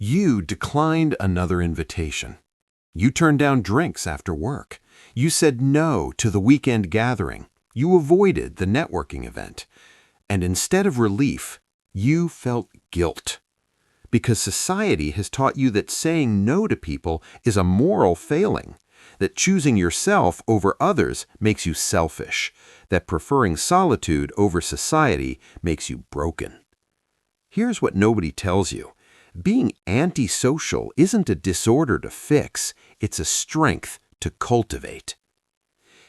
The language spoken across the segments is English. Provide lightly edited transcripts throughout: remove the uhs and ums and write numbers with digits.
You declined another invitation. You turned down drinks after work. You said no to the weekend gathering. You avoided the networking event. And instead of relief, you felt guilt. Because society has taught you that saying no to people is a moral failing, that choosing yourself over others makes you selfish, that preferring solitude over society makes you broken. Here's what nobody tells you. Being antisocial isn't a disorder to fix, it's a strength to cultivate.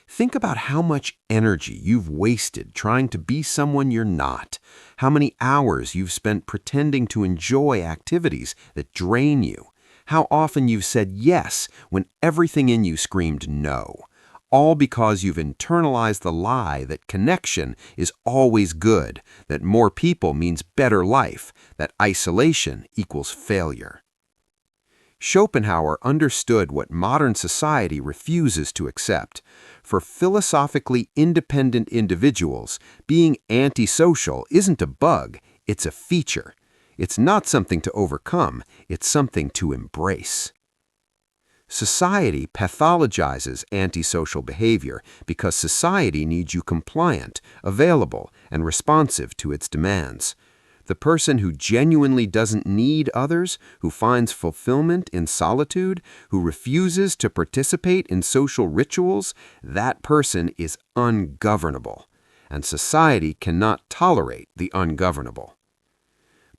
Think about how much energy you've wasted trying to be someone you're not, how many hours you've spent pretending to enjoy activities that drain you, how often you've said yes when everything in you screamed no, all because you've internalized the lie that connection is always good, that more people means better life, that isolation equals failure. Schopenhauer understood what modern society refuses to accept. For philosophically independent individuals, being antisocial isn't a bug, it's a feature. It's not something to overcome, it's something to embrace. Society pathologizes antisocial behavior because society needs you compliant, available, and responsive to its demands. The person who genuinely doesn't need others, who finds fulfillment in solitude, who refuses to participate in social rituals, that person is ungovernable, and society cannot tolerate the ungovernable.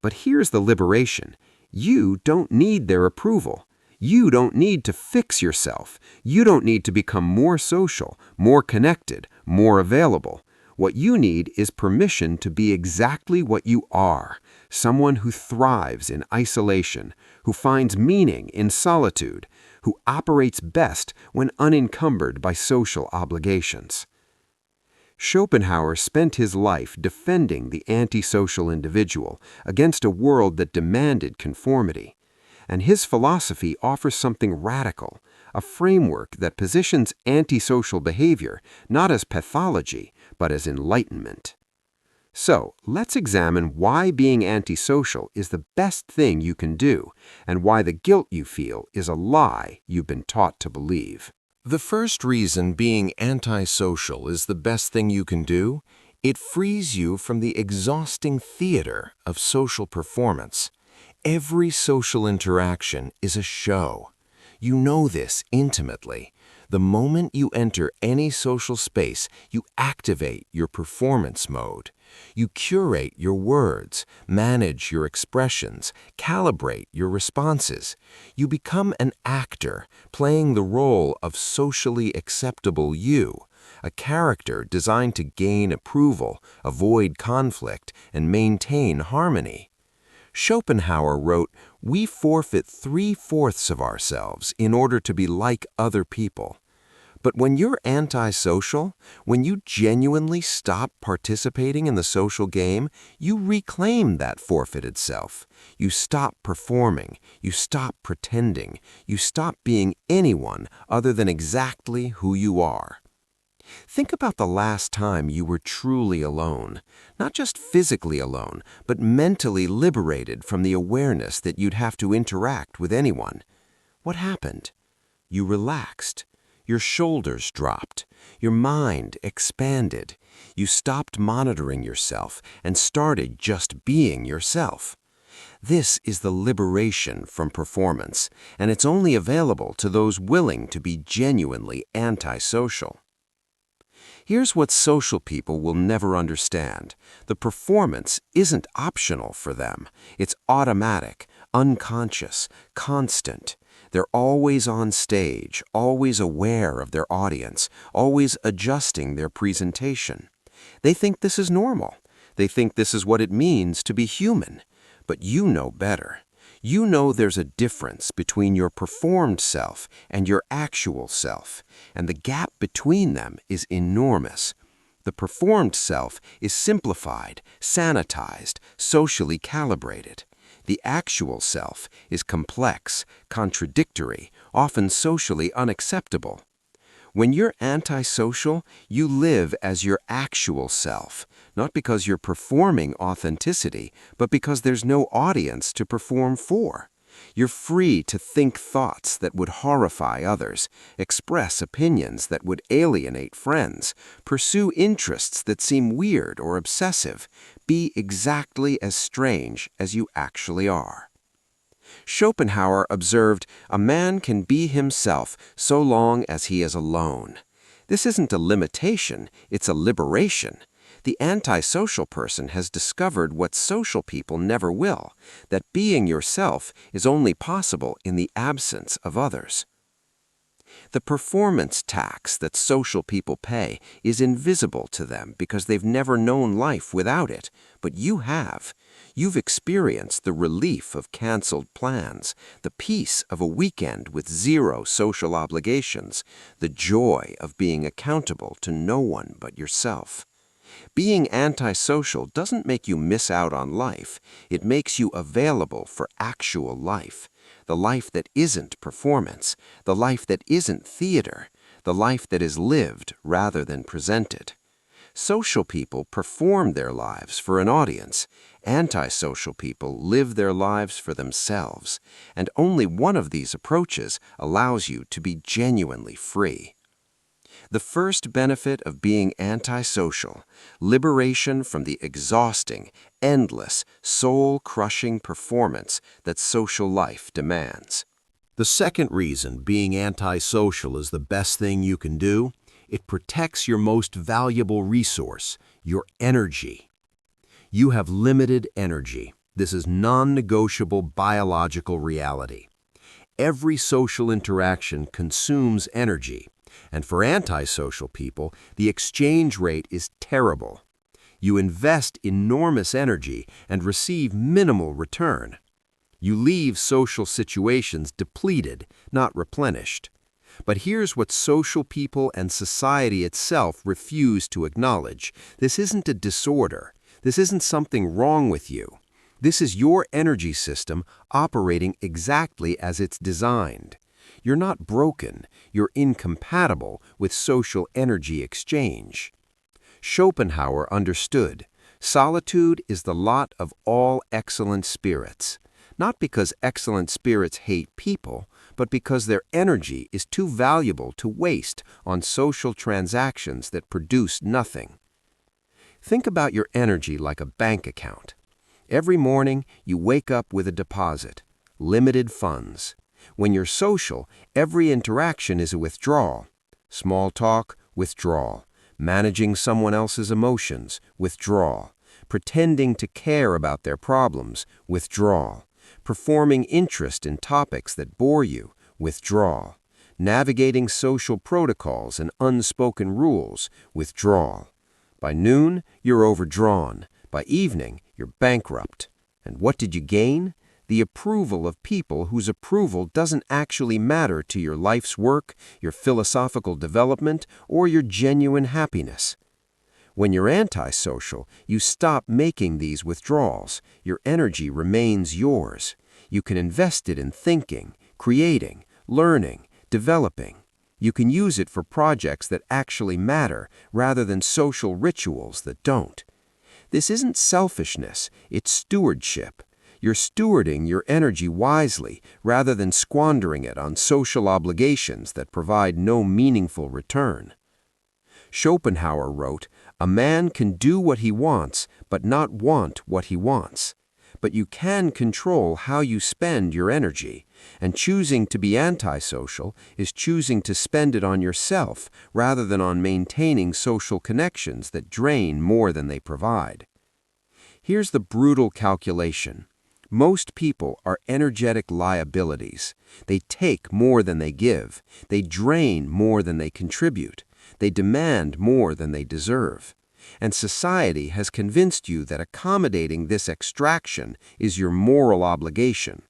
But here's the liberation. You don't need their approval. You don't need to fix yourself. You don't need to become more social, more connected, more available. What you need is permission to be exactly what you are, someone who thrives in isolation, who finds meaning in solitude, who operates best when unencumbered by social obligations. Schopenhauer spent his life defending the antisocial individual against a world that demanded conformity. And his philosophy offers something radical, a framework that positions antisocial behavior not as pathology, but as enlightenment. So, let's examine why being antisocial is the best thing you can do, and why the guilt you feel is a lie you've been taught to believe. The first reason being antisocial is the best thing you can do, it frees you from the exhausting theater of social performance. Every social interaction is a show. You know this intimately. The moment you enter any social space, you activate your performance mode. You curate your words, manage your expressions, calibrate your responses. You become an actor, playing the role of socially acceptable you, a character designed to gain approval, avoid conflict, and maintain harmony. Schopenhauer wrote, "We forfeit 3/4 of ourselves in order to be like other people." But when you're antisocial, when you genuinely stop participating in the social game, you reclaim that forfeited self. You stop performing. You stop pretending. You stop being anyone other than exactly who you are. Think about the last time you were truly alone, not just physically alone, but mentally liberated from the awareness that you'd have to interact with anyone. What happened? You relaxed. Your shoulders dropped. Your mind expanded. You stopped monitoring yourself and started just being yourself. This is the liberation from performance, and it's only available to those willing to be genuinely antisocial. Here's what social people will never understand. The performance isn't optional for them. It's automatic, unconscious, constant. They're always on stage, always aware of their audience, always adjusting their presentation. They think this is normal. They think this is what it means to be human. But you know better. You know there's a difference between your performed self and your actual self, and the gap between them is enormous. The performed self is simplified, sanitized, socially calibrated. The actual self is complex, contradictory, often socially unacceptable. When you're antisocial, you live as your actual self, not because you're performing authenticity, but because there's no audience to perform for. You're free to think thoughts that would horrify others, express opinions that would alienate friends, pursue interests that seem weird or obsessive, be exactly as strange as you actually are. Schopenhauer observed, "A man can be himself so long as he is alone." This isn't a limitation, it's a liberation. The antisocial person has discovered what social people never will, that being yourself is only possible in the absence of others. The performance tax that social people pay is invisible to them because they've never known life without it, but you have. You've experienced the relief of canceled plans, the peace of a weekend with zero social obligations, the joy of being accountable to no one but yourself. Being antisocial doesn't make you miss out on life. It makes you available for actual life, the life that isn't performance, the life that isn't theater, the life that is lived rather than presented. Social people perform their lives for an audience. Antisocial people live their lives for themselves, and only one of these approaches allows you to be genuinely free. The first benefit of being antisocial, liberation from the exhausting, endless, soul-crushing performance that social life demands. The second reason being antisocial is the best thing you can do, it protects your most valuable resource, your energy. You have limited energy. This is non-negotiable biological reality. Every social interaction consumes energy, and for antisocial people, the exchange rate is terrible. You invest enormous energy and receive minimal return. You leave social situations depleted, not replenished. But here's what social people and society itself refuse to acknowledge. This isn't a disorder. This isn't something wrong with you. This is your energy system operating exactly as it's designed. You're not broken. You're incompatible with social energy exchange. Schopenhauer understood, solitude is the lot of all excellent spirits. Not because excellent spirits hate people, but because their energy is too valuable to waste on social transactions that produce nothing. Think about your energy like a bank account. Every morning, you wake up with a deposit, limited funds. When you're social, every interaction is a withdrawal. Small talk, withdrawal. Managing someone else's emotions, withdrawal. Pretending to care about their problems, withdrawal. Performing interest in topics that bore you, withdrawal. Navigating social protocols and unspoken rules, withdrawal. By noon, you're overdrawn. By evening, you're bankrupt. And what did you gain? The approval of people whose approval doesn't actually matter to your life's work, your philosophical development, or your genuine happiness. When you're antisocial, you stop making these withdrawals. Your energy remains yours. You can invest it in thinking, creating, learning, developing. You can use it for projects that actually matter rather than social rituals that don't. This isn't selfishness, it's stewardship. You're stewarding your energy wisely rather than squandering it on social obligations that provide no meaningful return. Schopenhauer wrote, "A man can do what he wants, but not want what he wants. But you can control how you spend your energy, and choosing to be antisocial is choosing to spend it on yourself rather than on maintaining social connections that drain more than they provide." Here's the brutal calculation. Most people are energetic liabilities. They take more than they give. They drain more than they contribute. They demand more than they deserve. And society has convinced you that accommodating this extraction is your moral obligation.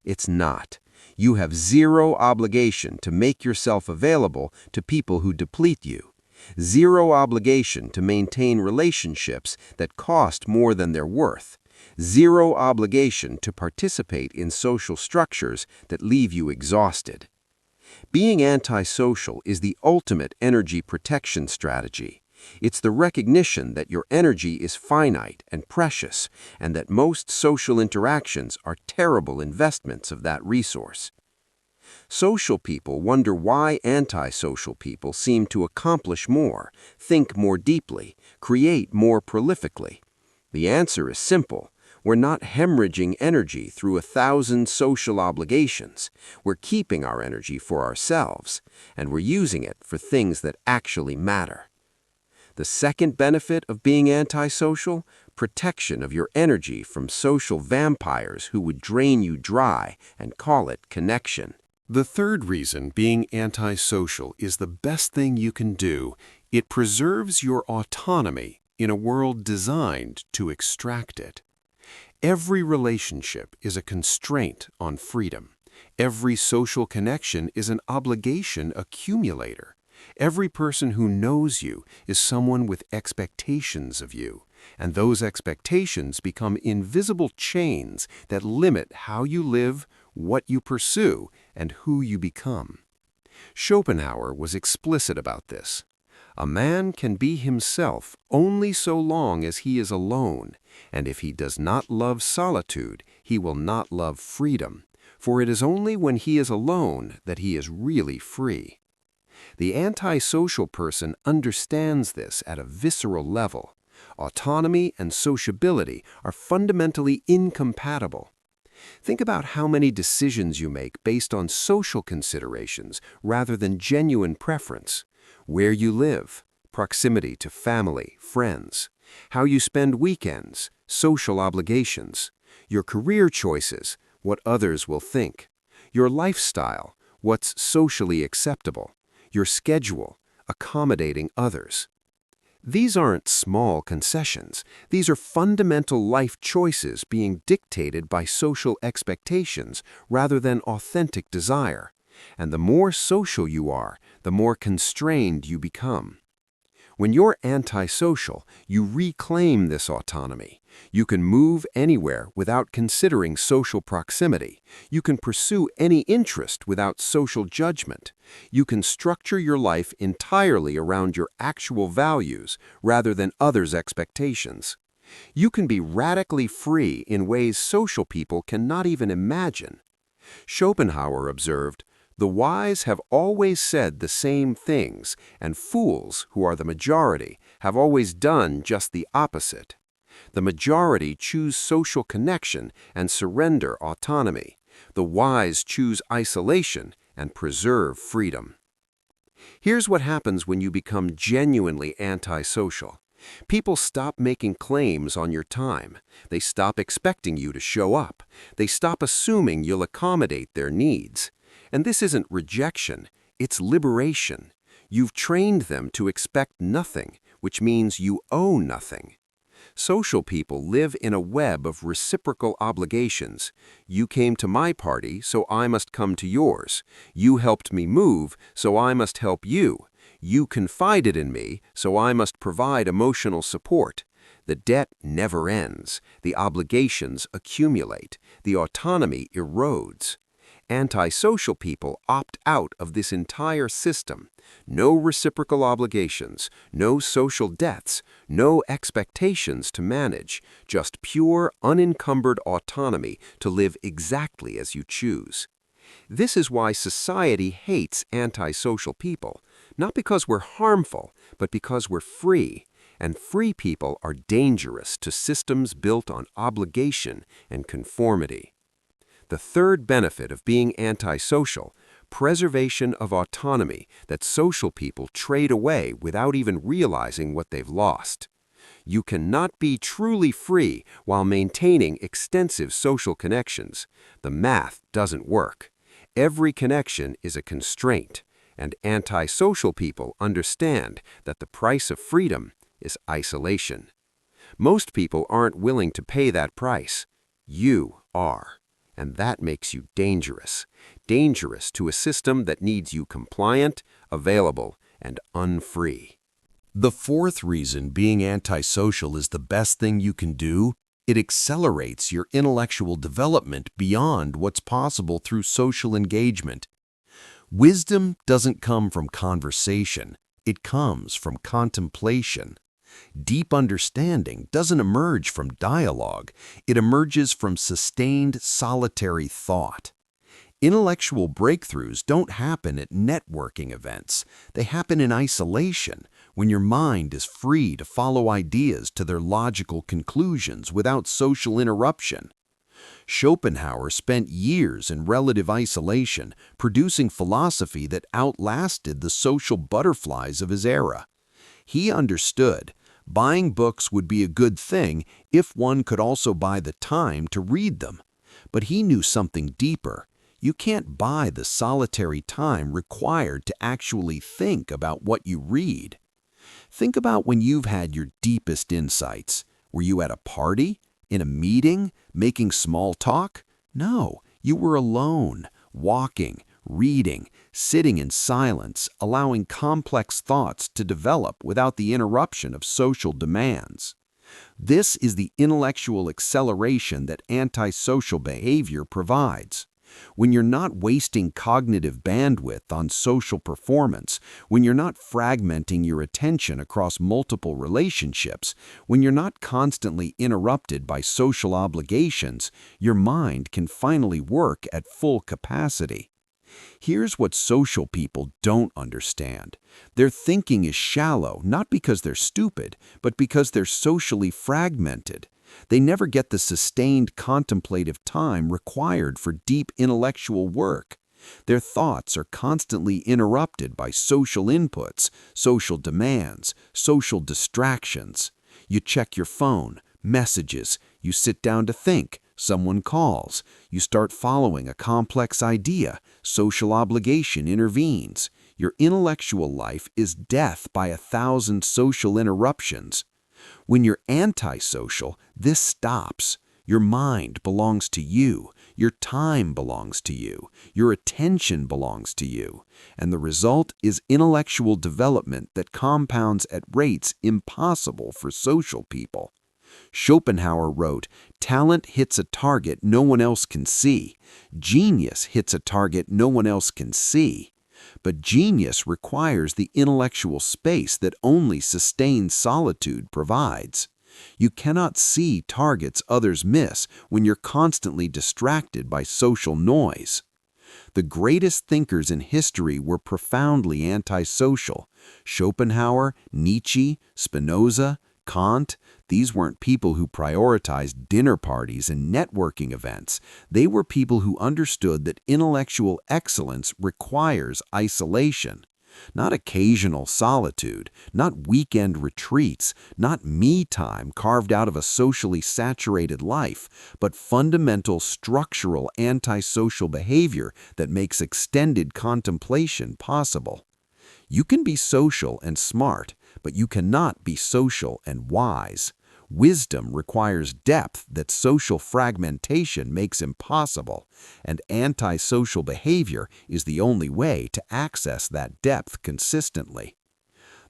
It's not. You have zero obligation to make yourself available to people who deplete you. Zero obligation to maintain relationships that cost more than they're worth. Zero obligation to participate in social structures that leave you exhausted. Being antisocial is the ultimate energy protection strategy. It's the recognition that your energy is finite and precious, and that most social interactions are terrible investments of that resource. Social people wonder why antisocial people seem to accomplish more, think more deeply, create more prolifically. The answer is simple. We're not hemorrhaging energy through 1,000 social obligations. We're keeping our energy for ourselves, and we're using it for things that actually matter. The second benefit of being antisocial: protection of your energy from social vampires who would drain you dry and call it connection. The third reason being antisocial is the best thing you can do: it preserves your autonomy in a world designed to extract it. Every relationship is a constraint on freedom. Every social connection is an obligation accumulator. Every person who knows you is someone with expectations of you, and those expectations become invisible chains that limit how you live, what you pursue, and who you become. Schopenhauer was explicit about this. A man can be himself only so long as he is alone, and if he does not love solitude, he will not love freedom, for it is only when he is alone that he is really free. The antisocial person understands this at a visceral level. Autonomy and sociability are fundamentally incompatible. Think about how many decisions you make based on social considerations rather than genuine preference. Where you live, proximity to family, friends, how you spend weekends, social obligations, your career choices, what others will think, your lifestyle, what's socially acceptable, your schedule, accommodating others. These aren't small concessions. These are fundamental life choices being dictated by social expectations rather than authentic desire. And the more social you are, the more constrained you become. When you're antisocial, you reclaim this autonomy. You can move anywhere without considering social proximity. You can pursue any interest without social judgment. You can structure your life entirely around your actual values rather than others' expectations. You can be radically free in ways social people cannot even imagine. Schopenhauer observed, "The wise have always said the same things, and fools, who are the majority, have always done just the opposite." The majority choose social connection and surrender autonomy. The wise choose isolation and preserve freedom. Here's what happens when you become genuinely antisocial. People stop making claims on your time. They stop expecting you to show up. They stop assuming you'll accommodate their needs. And this isn't rejection, it's liberation. You've trained them to expect nothing, which means you owe nothing. Social people live in a web of reciprocal obligations. You came to my party, so I must come to yours. You helped me move, so I must help you. You confided in me, so I must provide emotional support. The debt never ends. The obligations accumulate. The autonomy erodes. Antisocial people opt out of this entire system. No reciprocal obligations, no social debts, no expectations to manage, just pure, unencumbered autonomy to live exactly as you choose. This is why society hates antisocial people, not because we're harmful, but because we're free. And free people are dangerous to systems built on obligation and conformity. The third benefit of being antisocial: preservation of autonomy that social people trade away without even realizing what they've lost. You cannot be truly free while maintaining extensive social connections. The math doesn't work. Every connection is a constraint, and antisocial people understand that the price of freedom is isolation. Most people aren't willing to pay that price. You are. And that makes you dangerous. Dangerous to a system that needs you compliant, available, and unfree. The fourth reason being antisocial is the best thing you can do: it accelerates your intellectual development beyond what's possible through social engagement. Wisdom doesn't come from conversation, It comes from contemplation. Deep understanding doesn't emerge from dialogue. It emerges from sustained, solitary thought. Intellectual breakthroughs don't happen at networking events. They happen in isolation, when your mind is free to follow ideas to their logical conclusions without social interruption. Schopenhauer spent years in relative isolation, producing philosophy that outlasted the social butterflies of his era. He understood buying books would be a good thing if one could also buy the time to read them. But he knew something deeper. You can't buy the solitary time required to actually think about what you read. Think about when you've had your deepest insights. Were you at a party? In a meeting? Making small talk? No, you were alone, walking, reading, sitting in silence, allowing complex thoughts to develop without the interruption of social demands. This is the intellectual acceleration that antisocial behavior provides. When you're not wasting cognitive bandwidth on social performance, when you're not fragmenting your attention across multiple relationships, when you're not constantly interrupted by social obligations, your mind can finally work at full capacity. Here's what social people don't understand. Their thinking is shallow, not because they're stupid, but because they're socially fragmented. They never get the sustained contemplative time required for deep intellectual work. Their thoughts are constantly interrupted by social inputs, social demands, social distractions. You check your phone, messages, you sit down to think, someone calls, you start following a complex idea, social obligation intervenes. Your intellectual life is death by 1,000 social interruptions. When you're antisocial, this stops. Your mind belongs to you. Your time belongs to you. Your attention belongs to you. And the result is intellectual development that compounds at rates impossible for social people. Schopenhauer wrote, "Talent hits a target no one else can see. Genius hits a target no one else can see." But genius requires the intellectual space that only sustained solitude provides. You cannot see targets others miss when you're constantly distracted by social noise. The greatest thinkers in history were profoundly antisocial. Schopenhauer, Nietzsche, Spinoza, Kant, these weren't people who prioritized dinner parties and networking events. They were people who understood that intellectual excellence requires isolation. Not occasional solitude, not weekend retreats, not me time carved out of a socially saturated life, but fundamental structural antisocial behavior that makes extended contemplation possible. You can be social and smart, but you cannot be social and wise. Wisdom requires depth that social fragmentation makes impossible, and antisocial behavior is the only way to access that depth consistently.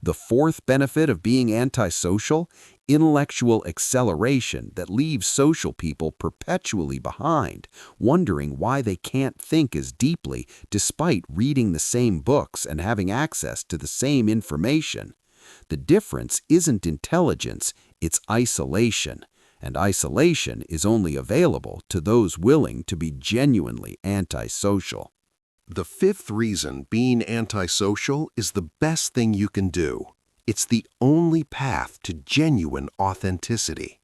The fourth benefit of being antisocial, intellectual acceleration that leaves social people perpetually behind, wondering why they can't think as deeply despite reading the same books and having access to the same information. The difference isn't intelligence, it's isolation, and isolation is only available to those willing to be genuinely antisocial. The fifth reason being antisocial is the best thing you can do. It's the only path to genuine authenticity.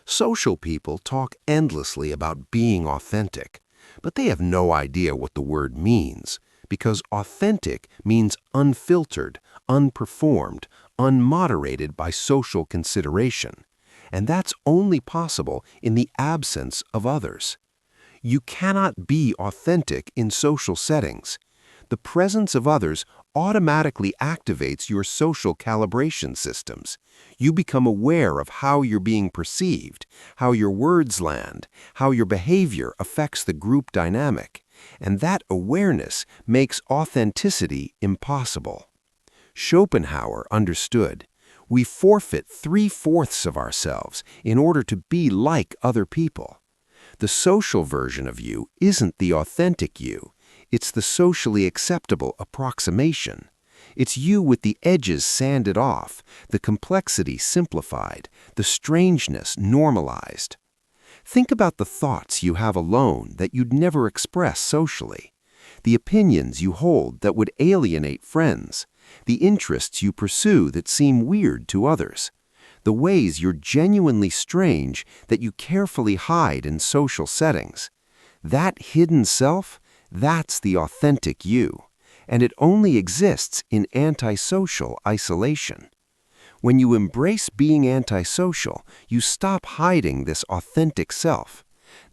Social people talk endlessly about being authentic, but they have no idea what the word means, because authentic means unfiltered, unperformed, unmoderated by social consideration, and that's only possible in the absence of others. You cannot be authentic in social settings. The presence of others automatically activates your social calibration systems. You become aware of how you're being perceived, how your words land, how your behavior affects the group dynamic, and that awareness makes authenticity impossible. Schopenhauer understood. We forfeit 3/4 of ourselves in order to be like other people. The social version of you isn't the authentic you. It's the socially acceptable approximation. It's you with the edges sanded off, the complexity simplified, the strangeness normalized. Think about the thoughts you have alone that you'd never express socially, the opinions you hold that would alienate friends, the interests you pursue that seem weird to others, the ways you're genuinely strange that you carefully hide in social settings. That hidden self, that's the authentic you, and it only exists in antisocial isolation. When you embrace being antisocial, you stop hiding this authentic self,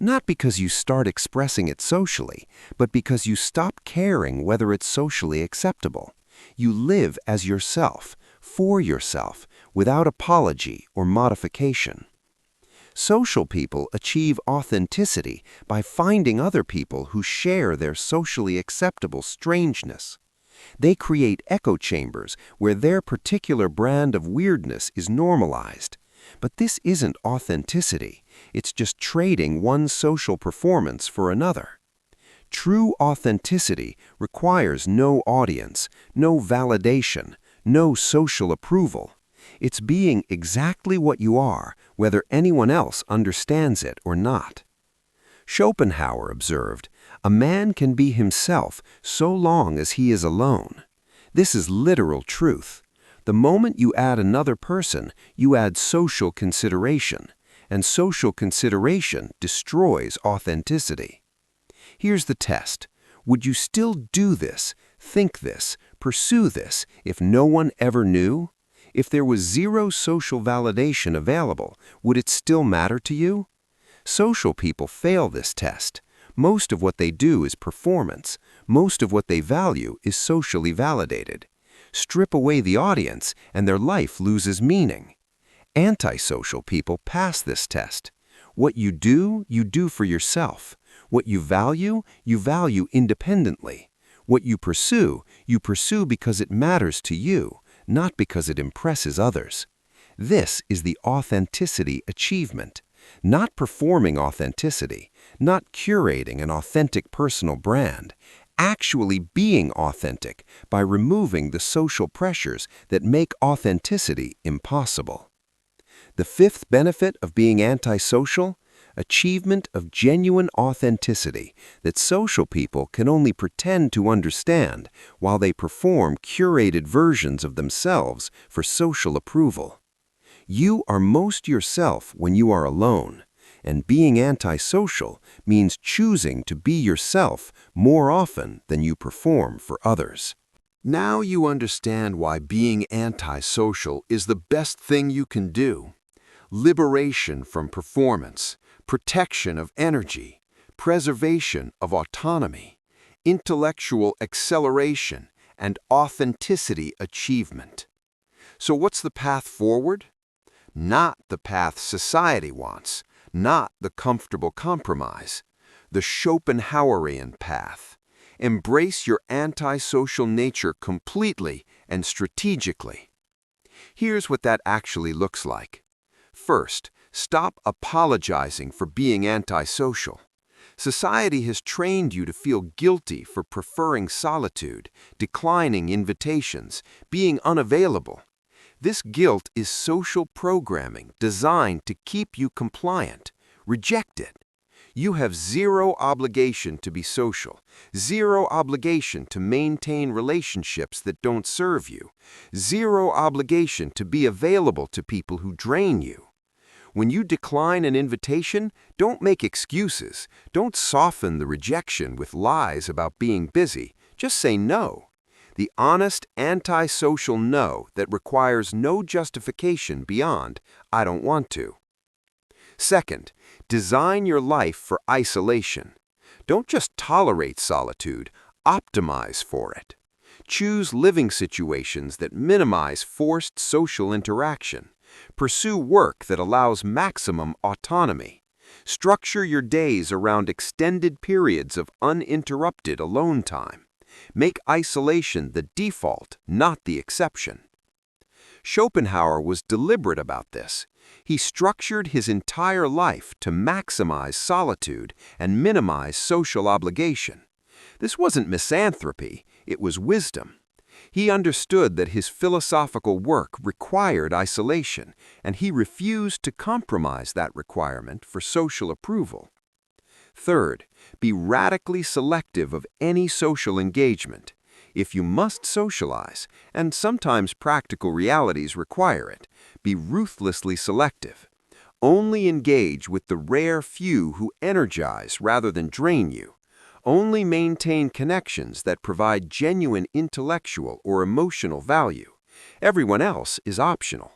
not because you start expressing it socially, but because you stop caring whether it's socially acceptable. You live as yourself, for yourself, without apology or modification. Social people achieve authenticity by finding other people who share their socially acceptable strangeness. They create echo chambers where their particular brand of weirdness is normalized. But this isn't authenticity. It's just trading one social performance for another. True authenticity requires no audience, no validation, no social approval. It's being exactly what you are, whether anyone else understands it or not. Schopenhauer observed, "A man can be himself so long as he is alone." This is literal truth. The moment you add another person, you add social consideration, and social consideration destroys authenticity. Here's the test. Would you still do this, think this, pursue this if no one ever knew? If there was zero social validation available, would it still matter to you? Social people fail this test. Most of what they do is performance. Most of what they value is socially validated. Strip away the audience, and their life loses meaning. Antisocial people pass this test. What you do for yourself. What you value independently. What you pursue because it matters to you, not because it impresses others. This is the authenticity achievement. Not performing authenticity, not curating an authentic personal brand, actually being authentic by removing the social pressures that make authenticity impossible. The fifth benefit of being antisocial: achievement of genuine authenticity that social people can only pretend to understand while they perform curated versions of themselves for social approval. You are most yourself when you are alone, and being antisocial means choosing to be yourself more often than you perform for others. Now you understand why being antisocial is the best thing you can do. Liberation from performance, protection of energy, preservation of autonomy, intellectual acceleration, and authenticity achievement. So what's the path forward? Not the path society wants, not the comfortable compromise. The Schopenhauerian path. Embrace your antisocial nature completely and strategically. Here's what that actually looks like. First, stop apologizing for being antisocial. Society has trained you to feel guilty for preferring solitude, declining invitations, being unavailable. This guilt is social programming designed to keep you compliant. Reject it. You have zero obligation to be social, zero obligation to maintain relationships that don't serve you, zero obligation to be available to people who drain you. When you decline an invitation, don't make excuses. Don't soften the rejection with lies about being busy. Just say no. The honest, antisocial no that requires no justification beyond, "I don't want to." Second, design your life for isolation. Don't just tolerate solitude, optimize for it. Choose living situations that minimize forced social interaction. Pursue work that allows maximum autonomy. Structure your days around extended periods of uninterrupted alone time. Make isolation the default, not the exception. Schopenhauer was deliberate about this. He structured his entire life to maximize solitude and minimize social obligation. This wasn't misanthropy, it was wisdom. He understood that his philosophical work required isolation, and he refused to compromise that requirement for social approval. Third, be radically selective of any social engagement. If you must socialize, and sometimes practical realities require it, be ruthlessly selective. Only engage with the rare few who energize rather than drain you. Only maintain connections that provide genuine intellectual or emotional value. Everyone else is optional.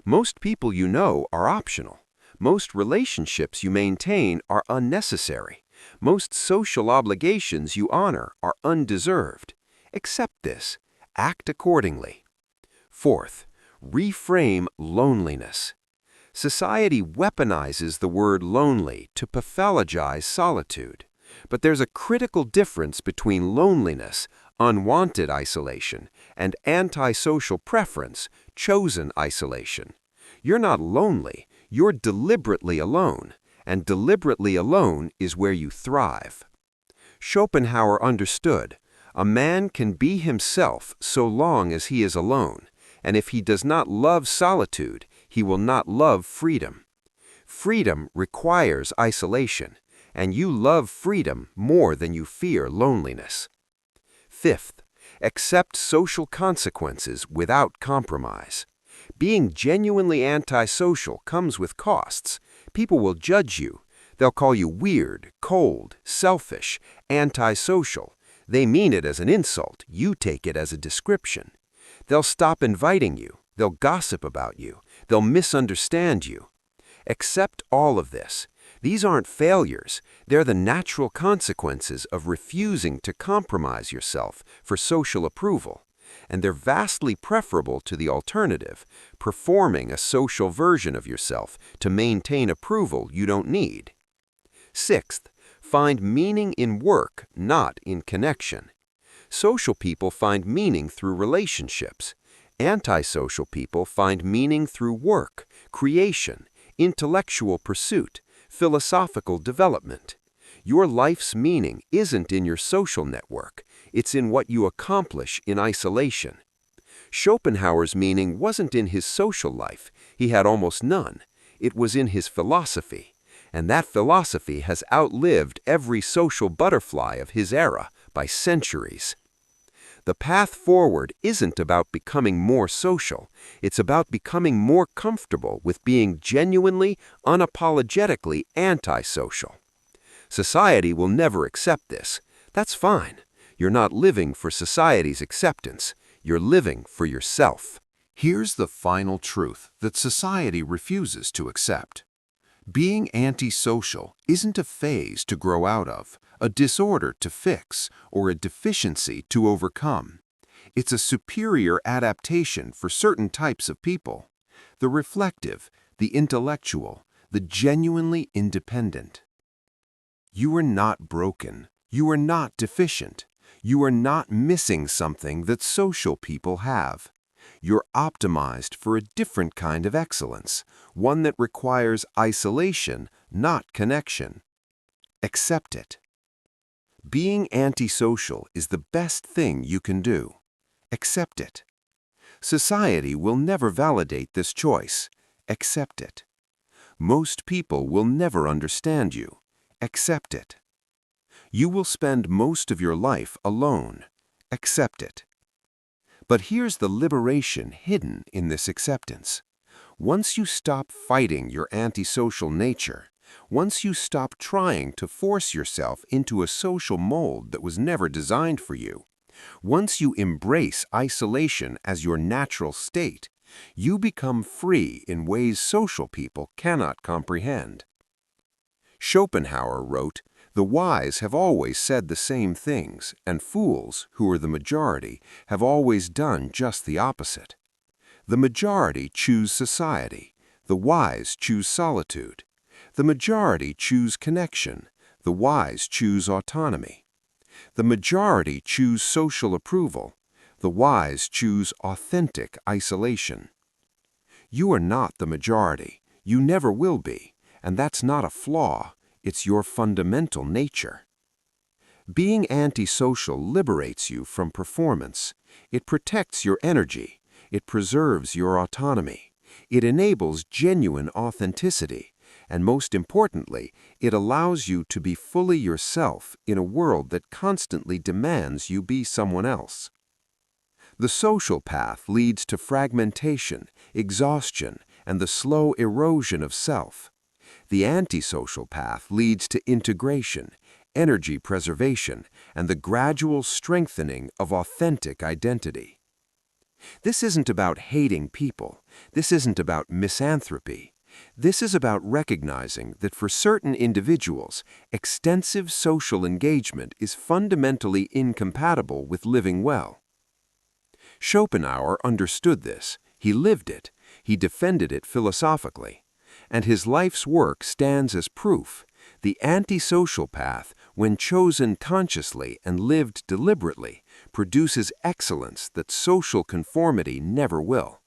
Most people you know are optional. Most relationships you maintain are unnecessary. Most social obligations you honor are undeserved. Accept this. Act accordingly. Fourth, reframe loneliness. Society weaponizes the word lonely to pathologize solitude. But there's a critical difference between loneliness, unwanted isolation, and antisocial preference, chosen isolation. You're not lonely, you're deliberately alone, and deliberately alone is where you thrive. Schopenhauer understood, a man can be himself so long as he is alone, and if he does not love solitude, he will not love freedom. Freedom requires isolation, and you love freedom more than you fear loneliness. Fifth, accept social consequences without compromise. Being genuinely antisocial comes with costs. People will judge you. They'll call you weird, cold, selfish, antisocial. They mean it as an insult. You take it as a description. They'll stop inviting you. They'll gossip about you. They'll misunderstand you. Accept all of this. These aren't failures. They're the natural consequences of refusing to compromise yourself for social approval. And they're vastly preferable to the alternative, performing a social version of yourself to maintain approval you don't need. Sixth, find meaning in work, not in connection. Social people find meaning through relationships. Antisocial people find meaning through work, creation, intellectual pursuit, philosophical development. Your life's meaning isn't in your social network, it's in what you accomplish in isolation. Schopenhauer's meaning wasn't in his social life, he had almost none. It was in his philosophy, and that philosophy has outlived every social butterfly of his era by centuries. The path forward isn't about becoming more social, it's about becoming more comfortable with being genuinely, unapologetically antisocial. Society will never accept this. That's fine. You're not living for society's acceptance. You're living for yourself. Here's the final truth that society refuses to accept. Being antisocial isn't a phase to grow out of, a disorder to fix, or a deficiency to overcome. It's a superior adaptation for certain types of people: the reflective, the intellectual, the genuinely independent. You are not broken. You are not deficient. You are not missing something that social people have. You're optimized for a different kind of excellence, one that requires isolation, not connection. Accept it. Being antisocial is the best thing you can do. Accept it. Society will never validate this choice. Accept it. Most people will never understand you. Accept it. You will spend most of your life alone. Accept it. But here's the liberation hidden in this acceptance. Once you stop fighting your antisocial nature, once you stop trying to force yourself into a social mold that was never designed for you, once you embrace isolation as your natural state, you become free in ways social people cannot comprehend. Schopenhauer wrote, "The wise have always said the same things, and fools, who are the majority, have always done just the opposite. The majority choose society. The wise choose solitude. The majority choose connection. The wise choose autonomy. The majority choose social approval. The wise choose authentic isolation." You are not the majority. You never will be. And that's not a flaw, it's your fundamental nature. Being antisocial liberates you from performance. It protects your energy. It preserves your autonomy. It enables genuine authenticity. And most importantly, it allows you to be fully yourself in a world that constantly demands you be someone else. The social path leads to fragmentation, exhaustion, and the slow erosion of self. The antisocial path leads to integration, energy preservation, and the gradual strengthening of authentic identity. This isn't about hating people. This isn't about misanthropy. This is about recognizing that for certain individuals, extensive social engagement is fundamentally incompatible with living well. Schopenhauer understood this. He lived it. He defended it philosophically. And his life's work stands as proof. The antisocial path, when chosen consciously and lived deliberately, produces excellence that social conformity never will.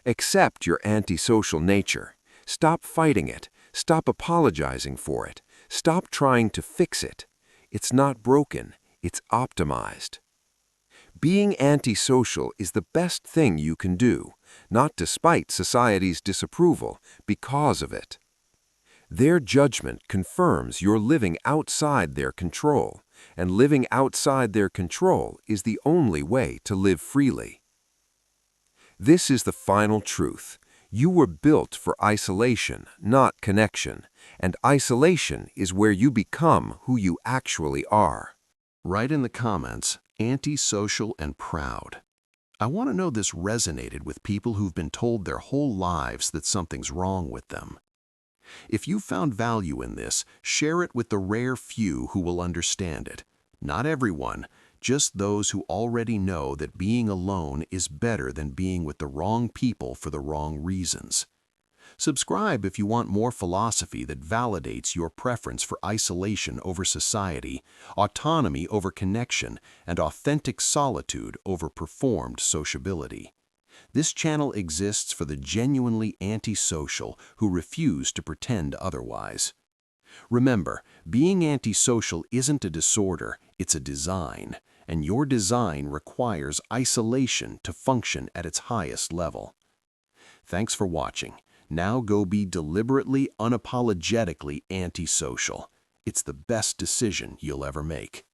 Accept your antisocial nature. Stop fighting it. Stop apologizing for it. Stop trying to fix it. It's not broken. It's optimized. Being antisocial is the best thing you can do, not despite society's disapproval, because of it. Their judgment confirms you're living outside their control, and living outside their control is the only way to live freely. This is the final truth. You were built for isolation, not connection, and isolation is where you become who you actually are. Write in the comments, antisocial and proud. I want to know this resonated with people who've been told their whole lives that something's wrong with them. If you found value in this, share it with the rare few who will understand it. Not everyone, just those who already know that being alone is better than being with the wrong people for the wrong reasons. Subscribe if you want more philosophy that validates your preference for isolation over society, autonomy over connection, and authentic solitude over performed sociability. This channel exists for the genuinely antisocial who refuse to pretend otherwise. Remember, being antisocial isn't a disorder, it's a design, and your design requires isolation to function at its highest level. Thanks for watching. Now go be deliberately, unapologetically antisocial. It's the best decision you'll ever make.